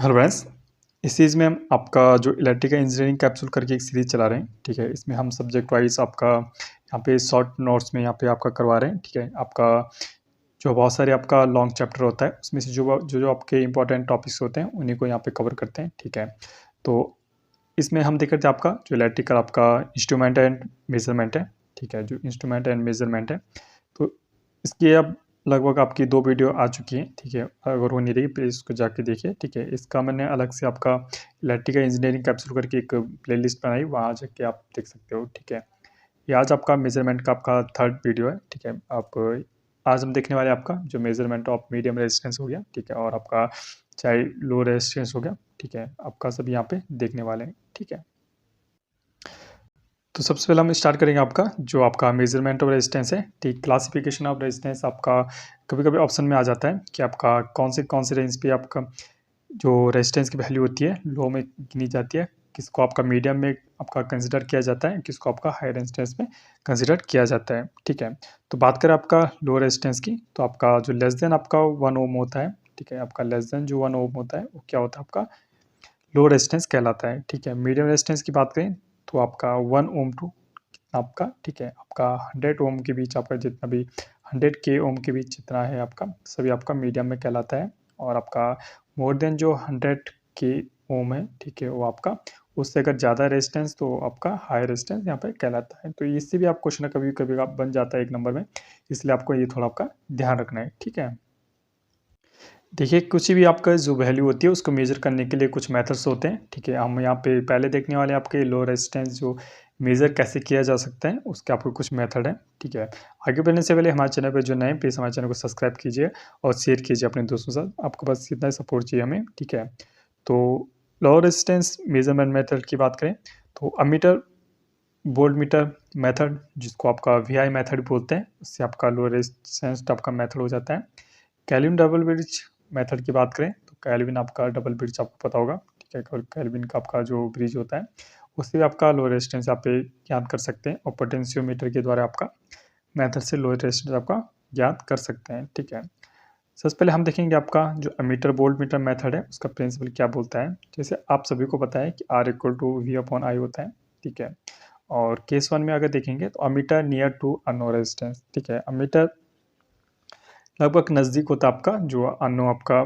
Hello friends. इस series में हम आपका जो इलेक्ट्रिकल इंजीनियरिंग कैप्सूल करके एक सीरीज़ चला रहे हैं, ठीक है। इसमें हम सब्जेक्ट वाइज आपका यहाँ पे शॉर्ट नोट्स में यहाँ पे आपका करवा रहे हैं, ठीक है। आपका जो बहुत सारे आपका लॉन्ग चैप्टर होता है उसमें से जो जो जो आपके इंपॉर्टेंट टॉपिक्स होते हैं उन्हीं को यहाँ पे कवर करते हैं, ठीक है। तो इसमें हम देख रहे थे आपका जो इलेक्ट्रिकल आपका इंस्ट्रूमेंट एंड मेजरमेंट है, ठीक है। जो इंस्ट्रूमेंट एंड मेजरमेंट है, तो इसकी अब लगभग आपकी 2 वीडियो आ चुकी हैं, ठीक है। अगर वो नहीं रही प्लीज़ उसको जाके देखिए, ठीक है। इसका मैंने अलग से आपका इलेक्ट्रिकल इंजीनियरिंग कैप्सूल करके एक प्लेलिस्ट बनाई, वहाँ जाके आप देख सकते हो, ठीक है। ये आज आपका मेजरमेंट का आपका 3rd वीडियो है, ठीक है। आप आज हम देखने वाले हैं आपका जो मेजरमेंट ऑफ मीडियम रेजिस्टेंस हो गया, ठीक है, और आपका चाहे लो रेजिस्टेंस हो गया, ठीक है। आपका सब यहाँ पे देखने वाले हैं, ठीक है। तो सबसे पहले हम स्टार्ट करेंगे आपका जो आपका मेजरमेंट ऑफ रेजिस्टेंस है, ठीक। क्लासिफिकेशन ऑफ रेजिस्टेंस आपका कभी-कभी ऑप्शन में आ जाता है कि आपका कौन से रेंज पे आपका जो रेजिस्टेंस की वैल्यू होती है लो में गिनी जाती है, किसको आपका मीडियम में आपका कंसिडर किया जाता है, किसको आपका हाई रेजिस्टेंस में कंसिडर किया जाता है, ठीक है। तो बात करें आपका लो रेजिस्टेंस की, तो आपका जो लेस देन आपका 1 ओम होता है, ठीक है। आपका लेस देन जो 1 ओम होता है वो क्या होता है, आपका लो रेजिस्टेंस कहलाता है, ठीक है। मीडियम रेजिस्टेंस की बात करें तो आपका 1 ओम टू आपका, ठीक है, आपका 100 ओम के बीच आपका जितना भी 100 के ओम के बीच जितना है आपका सभी आपका मीडियम में कहलाता है। और आपका मोर देन जो 100 के ओम है, ठीक है, वो आपका उससे अगर ज़्यादा रेजिस्टेंस तो आपका हाई रेजिस्टेंस यहाँ पे कहलाता है। तो इससे भी आप क्वेश्चन कभी कभी आप बन जाता है 1 नंबर में, इसलिए आपको ये थोड़ा आपका ध्यान रखना है, ठीक है। देखिए कुछ भी आपका जो वैल्यू होती है उसको मेज़र करने के लिए कुछ मेथड्स होते हैं, ठीक है। हम यहाँ पे पहले देखने वाले हैं आपके लो रेजिस्टेंस जो मेज़र कैसे किया जा सकता है उसके आपको कुछ मेथड हैं, ठीक है। आगे बढ़ने से पहले हमारे चैनल पे जो नए हैं प्लीज़ हमारे चैनल को सब्सक्राइब कीजिए और शेयर कीजिए अपने दोस्तों के साथ। आपको बस इतना ही सपोर्ट चाहिए हमें, ठीक है। तो लो रेजिस्टेंस मेज़रमेंट मेथड की बात करें तो अमीटर वोल्ट मीटर मेथड जिसको आपका वीआई मेथड बोलते हैं, उससे आपका लो रेजिस्टेंस आपका मेथड हो जाता है। केल्विन डबल ब्रिज मेथड की बात करें तो केल्विन आपका डबल ब्रिज आपको पता होगा, ठीक है। और केल्विन का आपका जो ब्रिज होता है उससे भी आपका लो रेजिस्टेंस आप ज्ञात कर सकते हैं और पोटेंशियोमीटर के द्वारा आपका मेथड से लो रेजिस्टेंस आपका ज्ञात कर सकते हैं, ठीक है। सबसे पहले हम देखेंगे आपका जो अमीटर वोल्ट मीटर मेथड है उसका प्रिंसिपल क्या बोलता है। जैसे आप सभी को पता है कि R equal to V upon I होता है, ठीक है। और केस 1 में अगर देखेंगे तो अमीटर नियर टू अनो रेजिस्टेंस, ठीक है। अमीटर लगभग नज़दीक होता है आपका जो अनो आपका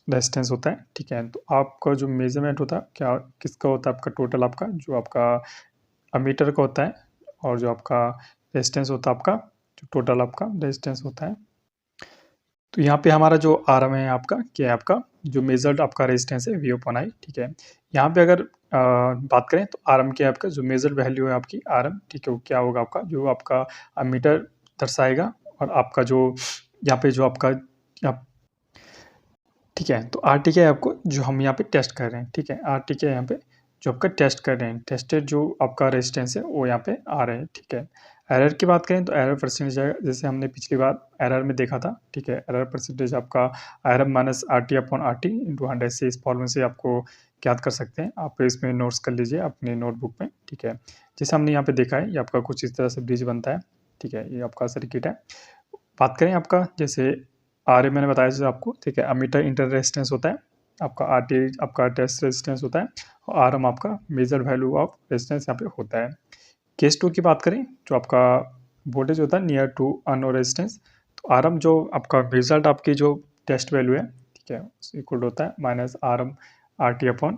रेजिस्टेंस होता है, ठीक है। तो आपका जो मेजरमेंट होता है क्या किसका होता है, आपका टोटल आपका जो आपका अमीटर का होता है और जो आपका रेजिस्टेंस होता है आपका जो टोटल आपका रेजिस्टेंस होता है। तो यहाँ पे हमारा जो आरएम है आपका क्या है, आपका जो मेजर्ड आपका रेजिस्टेंस है वी अपॉन आई, ठीक है। यहाँ पे अगर बात करें तो आरएम क्या है, आपका जो मेजर्ड वैल्यू है आपकी आरएम, ठीक है, वो क्या होगा आपका जो आपका अमीटर दर्शाएगा। और आपका जो यहाँ पे जो आपका आप, ठीक है। तो आर टी क्या है आपको जो हम यहाँ पे टेस्ट कर रहे हैं, ठीक है। आर टी क्या है यहाँ पे जो आपका टेस्ट कर रहे हैं, टेस्टेड जो आपका रेजिस्टेंस है वो यहाँ पे आ रहे हैं, ठीक है। एरर की बात करें तो एरर परसेंटेज जैसे हमने पिछली बार एरर में देखा था, ठीक है। एरर परसेंटेज आपका R M minus R T upon R T into 100 से इस फॉर्मूले से आपको ज्ञात कर सकते हैं। आप इसमें नोट्स कर लीजिए अपने नोटबुक में, ठीक है। जैसे हमने यहाँ पे देखा है ये आपका कुछ इस तरह से ब्रिज बनता है, ठीक है। ये आपका सर्किट है। बात करें आपका जैसे आर मैंने बताया जैसे आपको, ठीक है। अमीटर इंटर रेजिस्टेंस होता है, आपका आर टी आपका टेस्ट रेजिस्टेंस होता है और आर एम आपका मेजर वैल्यू ऑफ रेजिस्टेंस यहाँ पे होता है। केस 2 की बात करें जो आपका वोल्टेज होता है नियर टू अनो रेजिस्टेंस, तो आर एम जो आपका रिजल्ट आपकी जो टेस्ट वैल्यू है, ठीक है, इक्वल होता है minus R M R T upon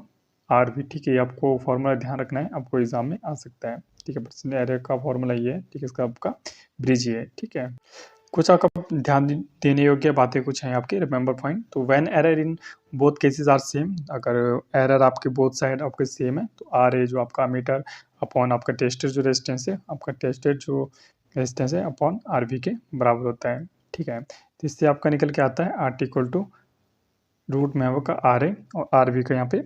R भी, ठीक है। आपको फॉर्मूला ध्यान रखना है, आपको एग्जाम में आ सकता है, ठीक है। परसेंट एरर का फॉर्मूला ये है, ठीक है, इसका आपका ब्रिज ये है, ठीक है। कुछ आपका ध्यान देने योग्य बातें कुछ हैं आपके रिमेंबर पॉइंट। तो when error in both cases are same, अगर एरर आपके बोथ साइड आपके सेम है तो आर ए जो आपका मीटर अपॉन आपका टेस्टेड जो रेजिस्टेंस है, आपका टेस्टेड जो रेजिस्टेंस है अपॉन आर वी के बराबर होता है, ठीक है। तो इससे आपका निकल के आता है R T equal to root में का आर ए और आर वी का यहाँ पे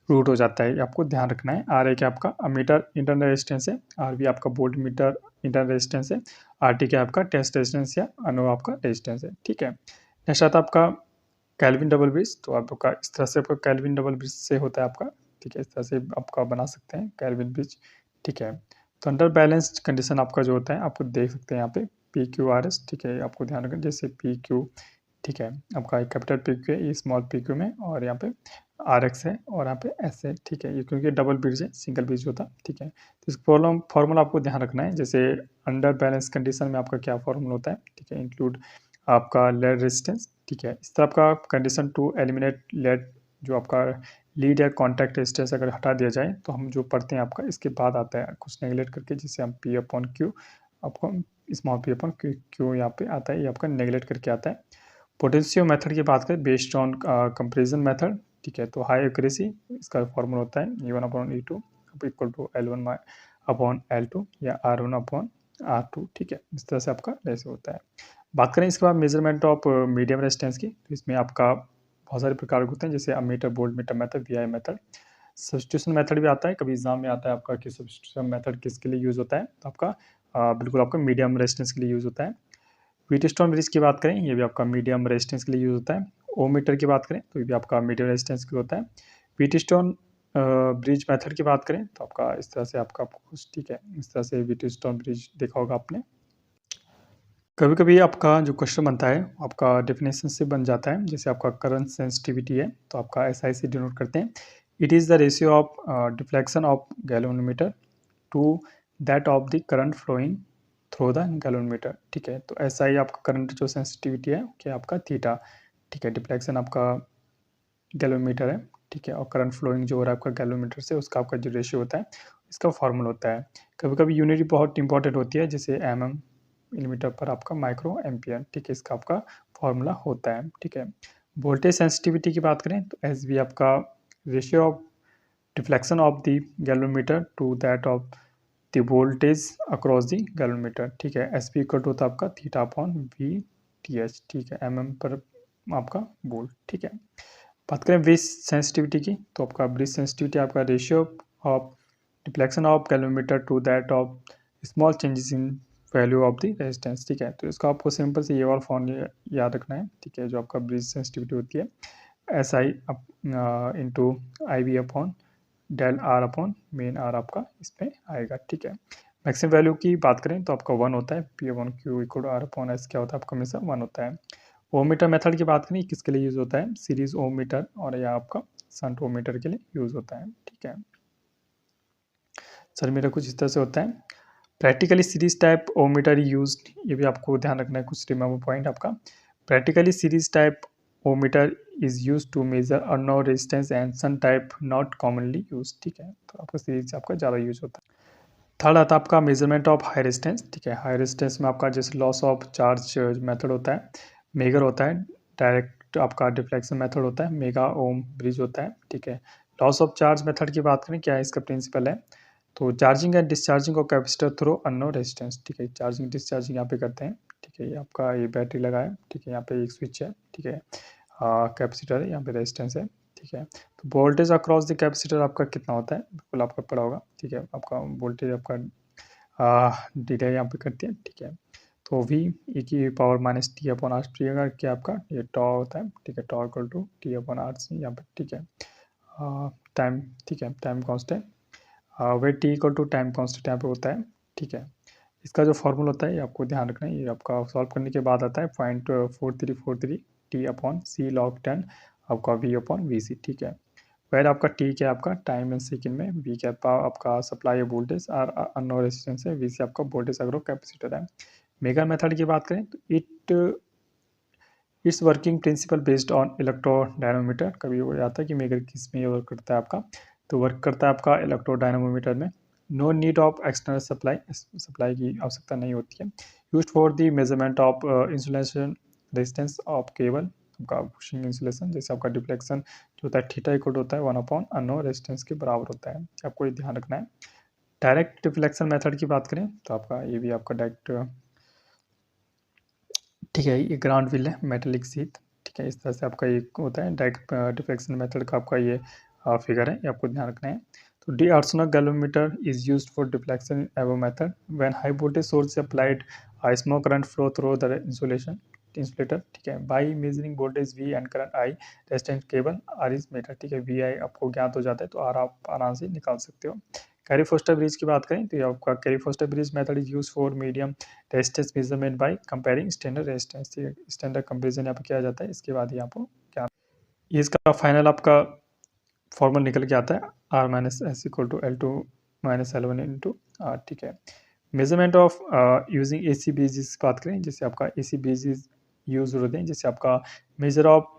रूट हो जाता है। आपको ध्यान रखना है आर ए क्या आपका अमीटर इंटरनल रेजिस्टेंस है, आर वी आपका वोल्ट मीटर इंटरनल रेजिस्टेंस है, आर टी क्या आपका टेस्ट रेजिस्टेंस या अनु आपका रेजिस्टेंस है, ठीक है। नेक्स्ट आता है आपका कैल्विन डबल ब्रिज। तो आपका इस तरह से आपका कैल्विन डबल ब्रिज से होता है आपका, ठीक है। इस तरह से आपका बना सकते हैं कैल्विन ब्रिज, ठीक है। तो अंडर बैलेंस्ड कंडीशन आपका जो होता है आपको देख सकते हैं यहाँ पे पी क्यू आर एस, ठीक है। आपको ध्यान रखना जैसे पी क्यू, ठीक है, आपका कैपिटल पी क्यू है, ये स्मॉल पी क्यू में और यहाँ पे आर एक्स है और यहाँ पे एस है, ठीक है। ये क्योंकि डबल ब्रिज है, सिंगल ब्रिज होता, ठीक है। तो इस फॉर्मूला आपको ध्यान रखना है। जैसे अंडर बैलेंस कंडीशन में आपका क्या फॉर्मूला होता है, ठीक है। इंक्लूड आपका लेड रेजिस्टेंस, ठीक है। इस तरह आपका कंडीशन टू एलिमिनेट लेड, जो आपका लीड या कॉन्टैक्ट रेजिस्टेंस अगर हटा दिया जाए तो हम जो पढ़ते हैं आपका इसके बाद आता है कुछ नेगलेक्ट करके, जिससे हम पी अपॉन क्यू, आपको स्मॉल पी अपॉन क्यू यहाँ पे आता है, ये आपका नेगलेक्ट करके आता है। पोटेंशियो मेथड की बात करें बेस्ड ऑन कंपेरिजन मेथड, ठीक है। तो हाई एक्यूरेसी इसका फॉर्मूला होता है E1 upon E2 equal to L1 upon L2 या R1 अपॉन R2, ठीक है। इस तरह से आपका रेशो होता है। बात करें इसके बाद मेजरमेंट ऑफ मीडियम रेजिस्टेंस की, तो इसमें आपका बहुत सारे प्रकार के होते हैं, जैसे ammeter, volt meter method, VI method, substitution method भी आता है। कभी एग्जाम में आता है आपका कि सब्स्टिट्यूशन मेथड किसके लिए यूज होता है, तो आपका बिल्कुल आपका मीडियम रेजिस्टेंस के लिए यूज होता है। व्हीटस्टोन ब्रिज की बात करें, ये भी आपका मीडियम रेजिस्टेंस के लिए यूज होता है। ओम मीटर की बात करें तो ये भी आपका मीडियम रेजिस्टेंस के लिए होता है। व्हीटस्टोन ब्रिज मेथड की बात करें तो आपका इस तरह से आपका कुछ, ठीक है। इस तरह से व्हीटस्टोन ब्रिज देखा होगा आपने। कभी कभी आपका जो क्वेश्चन बनता है आपका डेफिनेशन से बन जाता है, जैसे आपका करंट सेंसिटिविटी है तो आपका SI से डिनोट करते हैं। It is the ratio of deflection of galvanometer to that of the current flowing through the galvanometer, ठीक है। तो SI आपका करंट जो सेंसिटिविटी है क्या आपका थीटा, ठीक है। डिफ्लेक्शन आपका गैल्वेनोमीटर है, ठीक है। और करंट फ्लोइंग जो हो रहा है आपका गैल्वेनोमीटर से, उसका आपका जो रेशियो होता है इसका फॉर्मूला होता है। कभी कभी यूनिट बहुत इंपॉर्टेंट होती है, जैसे मिलीमीटर पर आपका माइक्रो एम्पियर, ठीक है। इसका आपका फॉर्मूला होता है, ठीक है। वोल्टेज सेंसिटिविटी की बात करें तो एस बी आपका ratio of deflection of the galvanometer to that of the voltage across the galvanometer, ठीक है। एस पी इक्वल टू होता है आपका थीटा अपॉन VTH, ठीक है। पर आपका वोल्ट, ठीक है। बात करें ब्रिज सेंसिटिविटी की, तो आपका ब्रिज सेंसिटिविटी आपका ratio of deflection of galvanometer to that of small changes in value of the resistance, ठीक है। तो इसका आपको सिंपल से ये वाला फॉर्मूला याद रखना है, ठीक है। जो आपका ब्रिज सेंसिटिविटी होती है SI into IV upon del R upon main R आपका इस पर आएगा, ठीक है। मैक्सिमम वैल्यू की बात करें तो आपका 1 होता है, P upon Q equal to R upon S क्या होता है आपका हमेशा 1 होता है। ओम मीटर मेथड की बात करें किसके लिए यूज होता है, सीरीज ओम मीटर और या आपका शंट ओम मीटर के लिए यूज होता है, ठीक है। सर मेरा कुछ इस तरह से होता है। Practically series type ohm meter use, ये भी आपको ध्यान रखना है, कुछ रिमेंबर पॉइंट आपका। Practically series type ohm meter is use to measure unknown resistance and shunt type not commonly use, ठीक है। तो आपका सीरीज आपका ज़्यादा यूज होता है। थर्ड आता है आपका मेजरमेंट ऑफ हाई रेजिस्टेंस, ठीक है। हाई रेजिस्टेंस में आपका जैसे लॉस ऑफ चार्ज मेथड होता है, मेगर होता है, डायरेक्ट आपका डिफ्लेक्शन मेथड होता है, मेगा ओम ब्रिज होता है, ठीक है। लॉस ऑफ चार्ज मेथड की बात करें क्या है इसका प्रिंसिपल है, तो charging and discharging of capacitor through unknown resistance, ठीक है। चार्जिंग डिस्चार्जिंग यहाँ पे करते हैं, ठीक है। ये आपका ये बैटरी लगा है, ठीक है। यहाँ पे एक स्विच है, ठीक है। कैपेसिटर है, यहाँ पे रेजिस्टेंस है, ठीक है। तो वोल्टेज अक्रॉस द कैपेसिटर आपका कितना होता है, बिल्कुल आपका पड़ा होगा, ठीक है। आपका वोल्टेज आपका डिले यहाँ पे करती है, ठीक है। तो V e की power minus T upon R T अगर क्या आपका ये टॉ होता है, ठीक है। Tau equal to T upon R C यहाँ पे, ठीक है। टाइम, ठीक है, टाइम कांस्टेंट वे T equal to time constant यहाँ पे होता है, ठीक है। इसका जो फॉर्मूला होता है ये आपको ध्यान रखना है, ये आपका सॉल्व करने के बाद आता है 0.4343 टी अपॉन सी लॉग 10 आपका V अपॉन VC, ठीक है। वैर आपका टी क्या आपका टाइम एंड सेकंड में, V क्या आपका सप्लाई वोल्टेज और अननोन रेजिस्टेंस है, VC आपका वोल्टेज अग्रो कैपेसिटर है। मेगा मेथड की बात करें तो it's working principle based on electrodynamometer. कभी वो आता है कि मेगर किस में ये वर्क करता है आपका, तो वर्क करता है आपका इलेक्ट्रोडायनोमीटर में। No need of external supply की आवश्यकता नहीं होती है। Used for the measurement of insulation resistance of cable आपका पुशिंग इंसुलेशन, जैसे आपका डिफ्लेक्शन जो होता है थीटा इक्वल होता है 1 अपॉन अननोन रेजिस्टेंस के बराबर होता है, आपको ये ध्यान रखना है। डायरेक्ट डिफ्लेक्शन मेथड की बात करें तो आपका ये भी आपका डायरेक्ट, ठीक है। ये ग्राउंड व्हील है, मेटेलिक सीट, ठीक है। इस तरह से आपका ये होता है डायरेक्ट डिफ्लेक्शन मेथड का आपका ये फिगर है, ये आपको ध्यान रखना है। तो d'Arsonval galvanometer is used for deflection एवो method when high voltage source applied small current flow through the insulator, ठीक है। By measuring voltage V and current I resistant cable R is meter, ठीक है। VI आपको ज्ञात हो जाता है तो आर आप आराम से निकाल सकते हो। कैरी फोस्टर ब्रिज की बात करें तो ये आपका Carey Foster bridge method is use for medium resistance measurement by comparing standard resistance, standard comparison यहाँ पे किया जाता है। इसके बाद यहाँ पर क्या ये इसका फाइनल आपका फॉर्मूला निकल के आता है R minus S equal to L2 minus L1 into R, ठीक है। Measurement of using AC basis की बात करें, जैसे आपका AC बेसिस यूज होते हैं, जैसे आपका measure of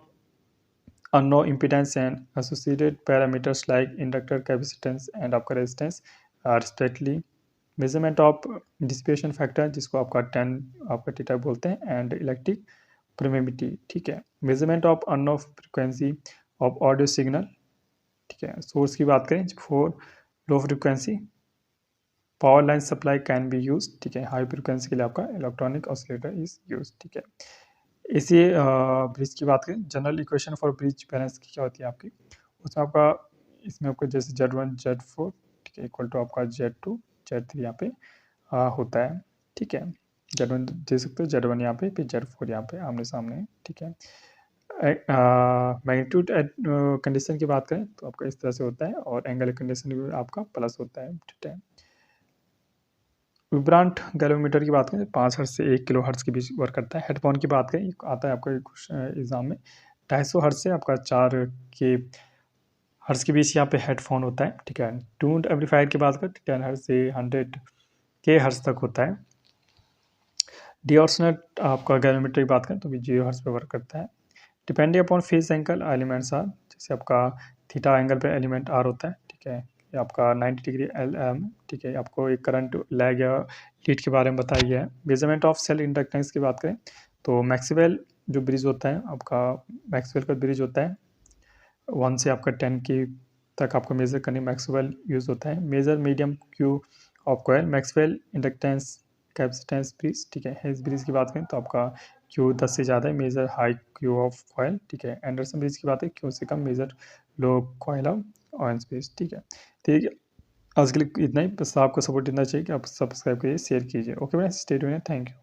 unknown impedance and associated parameters like inductor capacitance and आपका resistance respectively। measurement of dissipation factor जिसको आपका 10 आपका थीटा बोलते हैं and electric permeability, ठीक है। measurement of unknown frequency of audio signal, ठीक है। सोर्स की बात करें for low frequency power line supply can be use, ठीक है। हाई फ्रिक्वेंसी के लिए आपका इलेक्ट्रॉनिक ऑसिलेटर इज यूज, ठीक है। इसी ब्रिज की बात करें, general equation for bridge balance की क्या होती है आपकी, उसमें आपका इसमें आपका जैसे Z1 Z4, ठीक है, इक्वल टू आपका Z2 Z3 यहाँ पे होता है, ठीक है। Z1 दे सकते हो, Z1 यहाँ पे, फिर Z4 यहाँ पे आमने सामने, ठीक है। मैग्नीट्यूड कंडीशन की बात करें तो आपका इस तरह से होता है, और एंगल कंडीशन भी आपका प्लस होता है, ठीक है। विब्रांट गैलोमीटर की बात करें 5 हर्ट्ज से 1 किलो हर्ट्ज के बीच वर्क करता है। हेडफोन की बात करें, आता है आपका कुछ एग्जाम में 250 हर्ट्ज से आपका 4 के हर्ट्ज के बीच यहाँ पे हेडफोन होता है, ठीक है। ट्यून्ड एम्पलीफायर की बात करें 10 हर्ट्ज से 100 के हर्ट्ज तक होता है। डिऑर्सनेट आपका गैलोमीटर की बात करें तो भी 0 हर्ट्ज पे वर्क करता है। Depending upon phase angle elements R, जैसे आपका थीटा एंगल पे एलिमेंट आर होता है, ठीक है। ये आपका 90 डिग्री LM, ठीक है। आपको एक करंट लैग या लीड के बारे में बताया गया है। मेजरमेंट ऑफ सेल इंडक्टेंस की बात करें तो मैक्सवेल जो ब्रिज होता है आपका, मैक्सवेल का ब्रिज होता है 1 से आपका 10 की तक आपको मेजर करने मैक्सवेल यूज होता है। Measure medium Q of coil Maxwell inductance capacitance bridge, ठीक है। इस ब्रिज की बात करें तो आपका क्यू 10 से ज़्यादा है, measure high Q of coil, ठीक है। एंडरसन ब्रिज की बात है क्यू से कम, measure low coil of iron space, ठीक है। ठीक है, आज के लिए इतना ही, बस आपको सपोर्ट इतना चाहिए कि आप सब्सक्राइब करिए, शेयर कीजिए। Okay friends, stay tuned, thank you.